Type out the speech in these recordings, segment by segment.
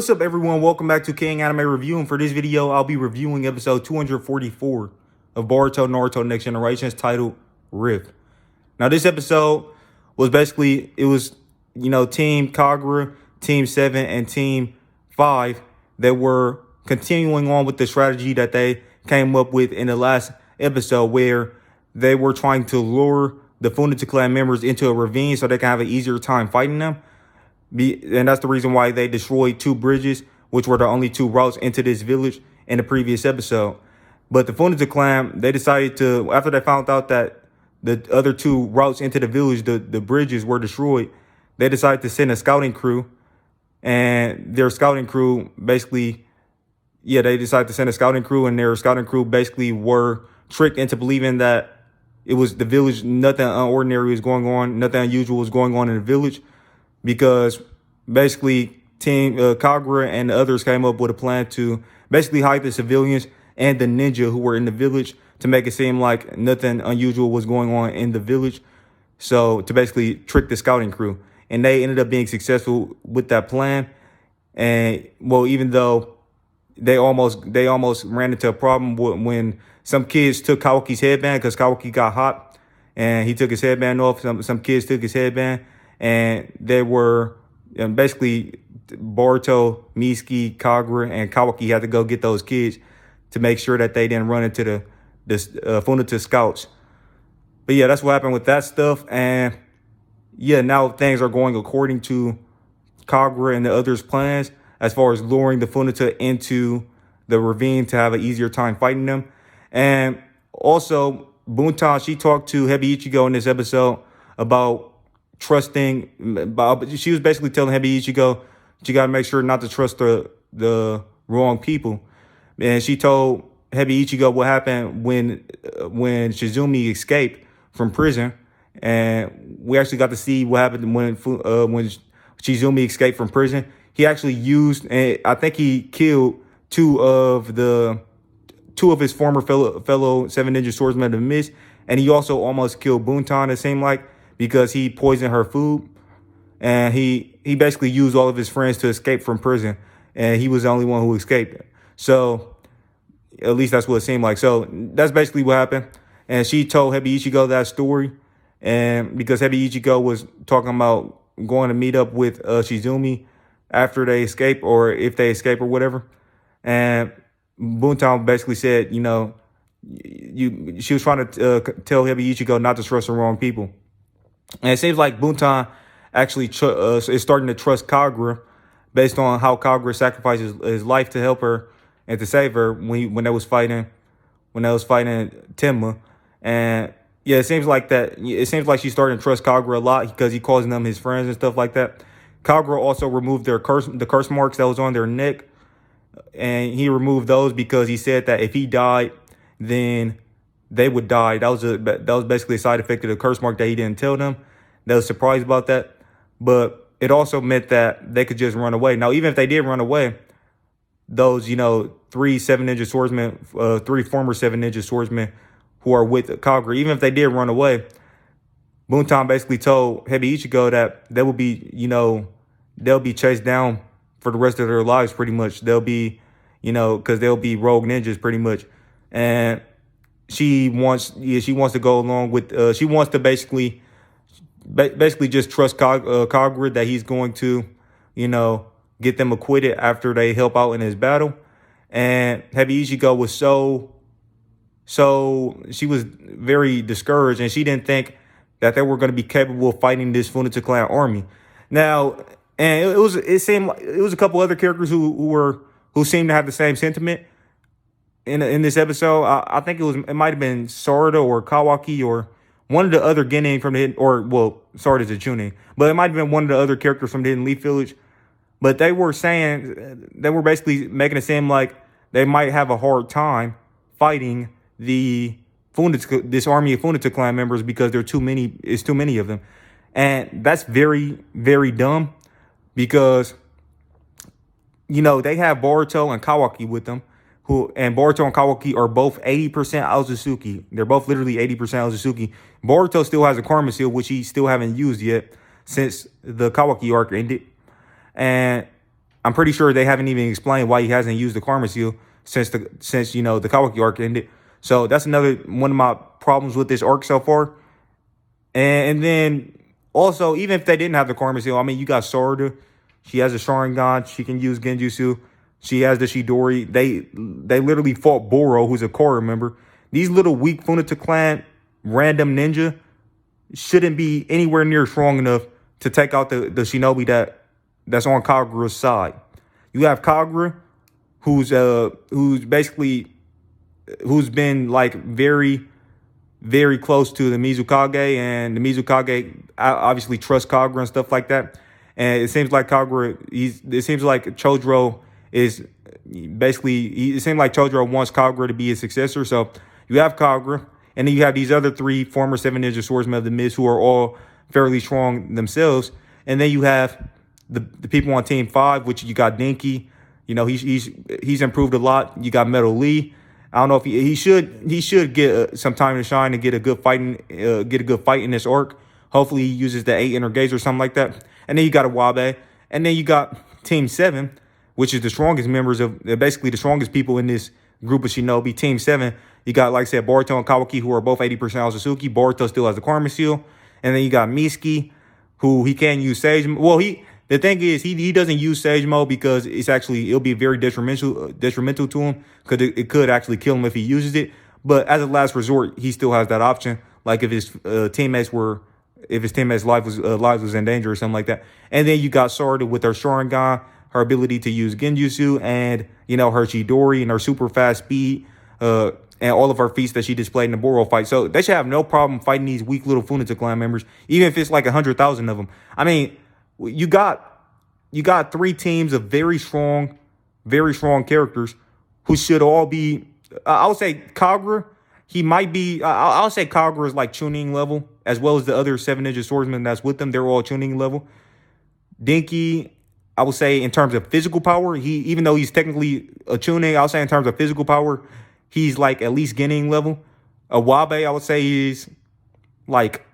What's up, everyone? Welcome back to King Anime Review, and for this video, I'll be reviewing episode 244 of Boruto Naruto Next Generations, titled Rift. Now, this episode was basically, Team Kagura, Team 7, and Team 5 that were continuing on with the strategy that they came up with in the last episode, where they were trying to lure the Funato Clan members into a ravine so they can have an easier time fighting them. And that's the reason why they destroyed two bridges, which were the only two routes into this village in the previous episode. But the Funato Clan, they decided to, after they found out that the other two routes into the village, the bridges were destroyed, they decided to send a scouting crew. And their scouting crew basically, they decided to send a scouting crew, and their scouting crew basically were tricked into believing that it was the village, nothing unordinary was going on, nothing unusual was going on in the village. Because basically Team Kagura and the others came up with a plan to basically hide the civilians and the ninja who were in the village to make it seem like nothing unusual was going on in the village. So to basically trick the scouting crew. And they ended up being successful with that plan. And well, even though they almost ran into a problem when some kids took Kawaki's headband, because Kawaki got hot and he took his headband off. Some kids took his headband. And they were basically Boruto, Misuke, Kagura, and Kawaki had to go get those kids to make sure that they didn't run into the Funato scouts. But yeah, that's what happened with that stuff. And yeah, now things are going according to Kagura and the others' plans as far as luring the Funato into the ravine to have an easier time fighting them. And also, Bunta, she talked to Hebi Ichigo in this episode about trusting. She was basically telling Hebi Ichigo she got to make sure not to trust the wrong people. And she told Hebi Ichigo what happened when Shizumi escaped from prison. And we actually got to see what happened when Shizumi escaped from prison. He actually used, and I think he killed two of his former fellow Seven Ninja Swordsmen of the Mist. And he also almost killed Buntan, it seemed like, because he poisoned her food. And he basically used all of his friends to escape from prison. And he was the only one who escaped. So at least that's what it seemed like. So that's basically what happened. And she told Hebi Ichigo that story. And because Hebi Ichigo was talking about going to meet up with Shizumi after they escape, or if they escape or whatever. And Buntan basically said, she was trying to tell Hebi Ichigo not to trust the wrong people. And it seems like Buntan actually is starting to trust Kagura based on how Kagura sacrificed his life to help her and to save her when they was fighting Tenma. And yeah, it seems like she's starting to trust Kagura a lot because he calls them his friends and stuff like that. Kagura also removed the curse marks that was on their neck, and he removed those because he said that if he died, then they would die. That was basically a side effect of the curse mark that he didn't tell them. They was surprised about that. But it also meant that they could just run away. Now, even if they did run away, those, three former Seven Ninja Swordsmen who are with Kagura, even if they did run away, Buntan basically told Hebi Ichigo that they will be, they'll be chased down for the rest of their lives, pretty much. They'll be, because they'll be rogue ninjas, pretty much. And she wants to go along with, she wants to basically just trust Kagura that he's going to, get them acquitted after they help out in his battle. And Hebi Ichigo was she was very discouraged, and she didn't think that they were going to be capable of fighting this Funato Clan army. Now, and it seemed like it was a couple other characters who seemed to have the same sentiment in this episode. I think it might have been Sarada or Kawaki or one of the other Genin from the Hidden, Sarada's a Chunin, but it might have been one of the other characters from the Hidden Leaf Village. But they were basically making it seem like they might have a hard time fighting this army of Funato Clan members because there are too many. It's too many of them, and that's very, very dumb because they have Boruto and Kawaki with them. And Boruto and Kawaki are both 80% Aozusuki. They're both literally 80% Aozusuki. Boruto still has a Karma Seal, which he still haven't used yet since the Kawaki arc ended. And I'm pretty sure they haven't even explained why he hasn't used the Karma Seal since you know the Kawaki arc ended. So that's another one of my problems with this arc so far. And then also, even if they didn't have the Karma Seal, I mean, you got Sarada. She has a Sharingan. She can use Genjutsu. She has the Shidori. They literally fought Boro, who's a core member. These little weak Funato Clan random ninja shouldn't be anywhere near strong enough to take out the shinobi that's on Kagura's side. You have Kagura, who's been like very, very close to the Mizukage, and the Mizukage obviously trusts Kagura and stuff like that. And it seems like it seems like Chodro is basically, it seems like Chodro wants Kagura to be his successor. So you have Kagura, and then you have these other 3 former 7 Ninja Swordsmen of the Mist who are all fairly strong themselves. And then you have the people on Team 5, which you got Dinky. You know, he's improved a lot. You got Metal Lee. I don't know if he should get some time to shine and get a good fight in this arc. Hopefully he uses the 8 Energaze or something like that. And then you got Iwabe. And then you got Team 7, which is the strongest members of, basically the strongest people in this group of shinobi. Team 7, you got, like I said, Boruto and Kawaki, who are both 80% Otsutsuki. Boruto still has the Karma Seal. And then you got Miski, who he can use Sage. Well, the thing is, he doesn't use Sage Mode because it'll be very detrimental to him, because it could actually kill him if he uses it. But as a last resort, he still has that option. Like if his teammates' lives was in danger or something like that. And then you got Sarada with her Sharingan, her ability to use Genjutsu, and you know her Chidori and her super fast speed, and all of her feats that she displayed in the Boro fight. So they should have no problem fighting these weak little Funato Clan members, even if it's like 100,000 of them. I mean, you got 3 teams of very strong characters who should all be. I would say Kagura. He might be. I'll say Kagura is like tuning level, as well as the other 7 Ninja Swordsmen that's with them. They're all tuning level. Dinky, I would say in terms of physical power, even though he's technically a tuning, I'll say in terms of physical power, he's like at least Genin level. Iwabe, I would say he's like.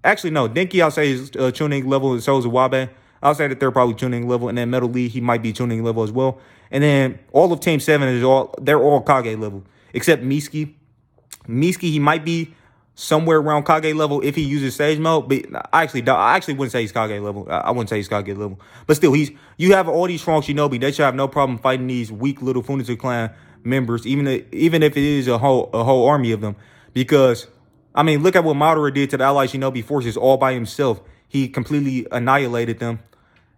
Actually, no. Dinky, I'll say is tuning level, and so is Iwabe. I'll say that they're probably tuning level, and then Metal Lee, he might be tuning level as well. And then all of Team 7 they're all Kage level, except Miski. Miski, he might be somewhere around Kage level if he uses Sage Mode, but I actually wouldn't say he's Kage level. I wouldn't say he's Kage level. But still, you have all these strong shinobi. They should have no problem fighting these weak little Funato Clan members, even if it is a whole army of them. Because, I mean, look at what Madara did to the allied shinobi forces all by himself. He completely annihilated them,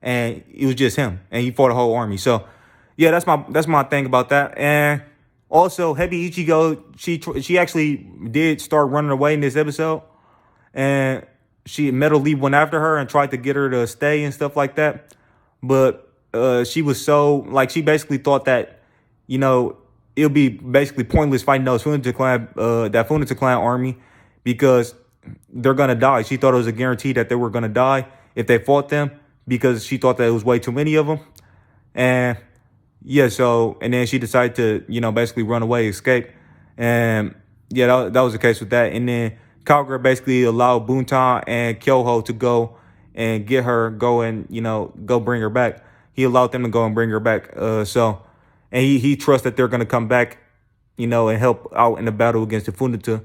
and it was just him, and he fought a whole army. So, yeah, that's my thing about that. And also, Hebi Ichigo, she actually did start running away in this episode, and Metal Lee went after her and tried to get her to stay and stuff like that. But she was she basically thought that, you know, it'll be basically pointless fighting those Funato Clan army, because they're gonna die. She thought it was a guarantee that they were gonna die if they fought them, because she thought that it was way too many of them. And yeah, and then she decided to, you know, basically run away, escape. And yeah, that was the case with that. And then Kagura basically allowed Buntan and Kyoho to go and get her, go bring her back. He allowed them to go and bring her back. And he trusts that they're going to come back, you know, and help out in the battle against the Funato.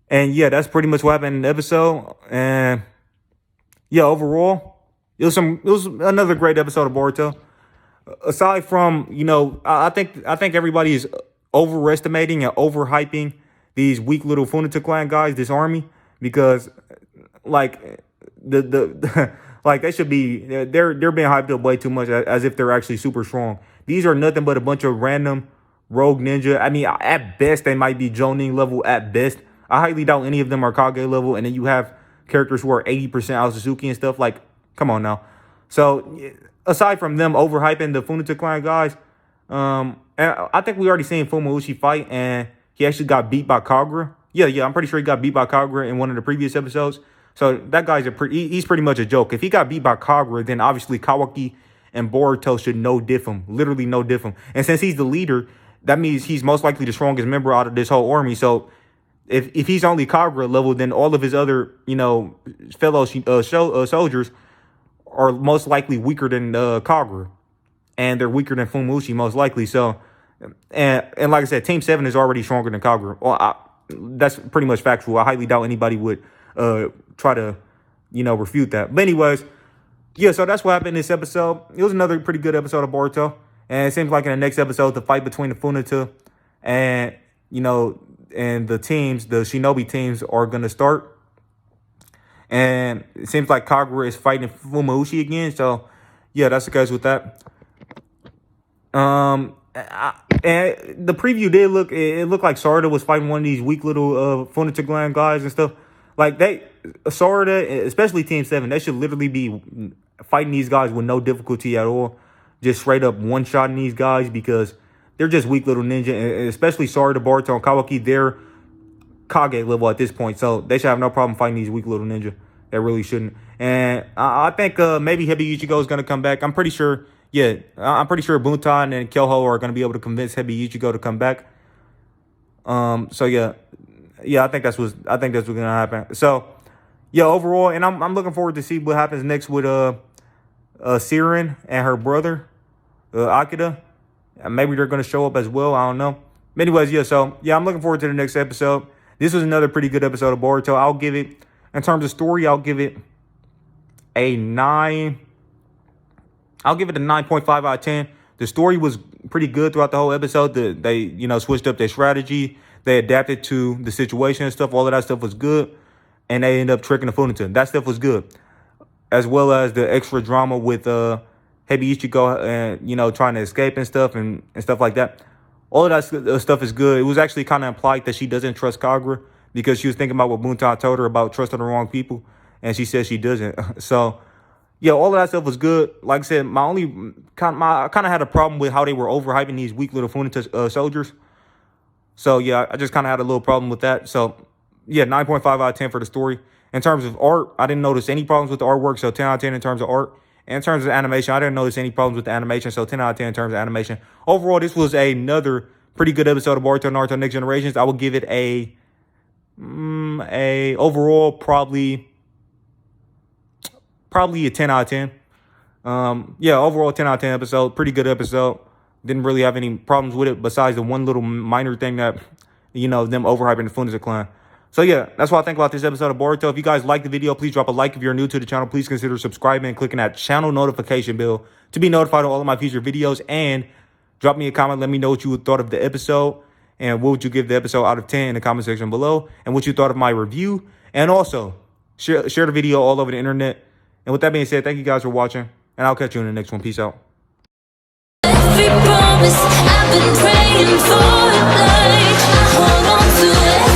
And yeah, that's pretty much what happened in the episode. And yeah, overall, it was another great episode of Boruto. Aside from, you know, I think everybody is overestimating and overhyping these weak little Funato Clan guys, this army, because like like they should be, they're being hyped up way too much, as if they're actually super strong. These are nothing but a bunch of random rogue ninja. I mean, at best they might be Jonin level at best. I highly doubt any of them are Kage level. And then you have characters who are 80% Otsutsuki and stuff. Like, come on now. So aside from them overhyping the Funato Clan guys, and I think we already seen Fumauchi fight, and he actually got beat by Kagura. Yeah, I'm pretty sure he got beat by Kagura in one of the previous episodes. So that guy's he's pretty much a joke. If he got beat by Kagura, then obviously Kawaki and Boruto should no-diff him, literally no-diff him. And since he's the leader, that means he's most likely the strongest member out of this whole army. So if he's only Kagura level, then all of his other, you know, fellow soldiers are most likely weaker than Kagura, and they're weaker than Funato most likely. So, and like I said, Team 7 is already stronger than Kagura. Well, that's pretty much factual. I highly doubt anybody would try to, refute that. But anyways, yeah, so that's what happened in this episode. It was another pretty good episode of Boruto. And it seems like in the next episode, the fight between the Funato and, and the teams, the Shinobi teams, are going to start. And it seems like Kagura is fighting Funato again. So, yeah, that's the case with that. And the preview did look, it looked like Sarada was fighting one of these weak little Funato Clan guys and stuff. Like, Sarada, especially Team 7, they should literally be fighting these guys with no difficulty at all. Just straight up one-shotting these guys because they're just weak little ninja. And especially Sarada, Boruto, and Kawaki, they're Kage level at this point. So they should have no problem fighting these weak little ninja. They really shouldn't. And I think maybe Hebi Ichigo is going to come back. I'm pretty sure, yeah, I'm pretty sure Buntan and Kyoho are going to be able to convince Hebi Ichigo to come back. So yeah, I think that's what's going to happen. So yeah, overall, and I'm looking forward to see what happens next with Siren and her brother, Akita. Maybe they're going to show up as well. I don't know. But anyways, yeah, so yeah, I'm looking forward to the next episode. This was another pretty good episode of Boruto. I'll give it, in terms of story, I'll give it a 9. I'll give it a 9.5 out of 10. The story was pretty good throughout the whole episode. They switched up their strategy. They adapted to the situation and stuff. All of that stuff was good. And they ended up tricking the Funato. That stuff was good. As well as the extra drama with Hebi Ichigo and, trying to escape and stuff and stuff like that. All of that stuff is good. It was actually kind of implied that she doesn't trust Kagura because she was thinking about what Buntan told her about trusting the wrong people. And she says she doesn't. So, yeah, all of that stuff was good. Like I said, I kind of had a problem with how they were overhyping these weak little Funato soldiers. So, yeah, I just kind of had a little problem with that. So, yeah, 9.5 out of 10 for the story. In terms of art, I didn't notice any problems with the artwork, so 10 out of 10 in terms of art. And in terms of animation, I didn't notice any problems with the animation, so 10 out of 10 in terms of animation. Overall, this was another pretty good episode of Boruto Naruto Next Generations. I would give it a overall probably a 10 out of 10. Yeah, overall 10 out of 10 episode. Pretty good episode. Didn't really have any problems with it besides the one little minor thing that, them overhyping the Funato Clan. So yeah, that's what I think about this episode of Boruto. If you guys like the video, please drop a like. If you're new to the channel, please consider subscribing and clicking that channel notification bell to be notified of all of my future videos. And drop me a comment. Let me know what you thought of the episode and what would you give the episode out of 10 in the comment section below, and what you thought of my review. And also share the video all over the internet. And with that being said, thank you guys for watching, and I'll catch you in the next one. Peace out. Every promise I've been praying for, hold on to it.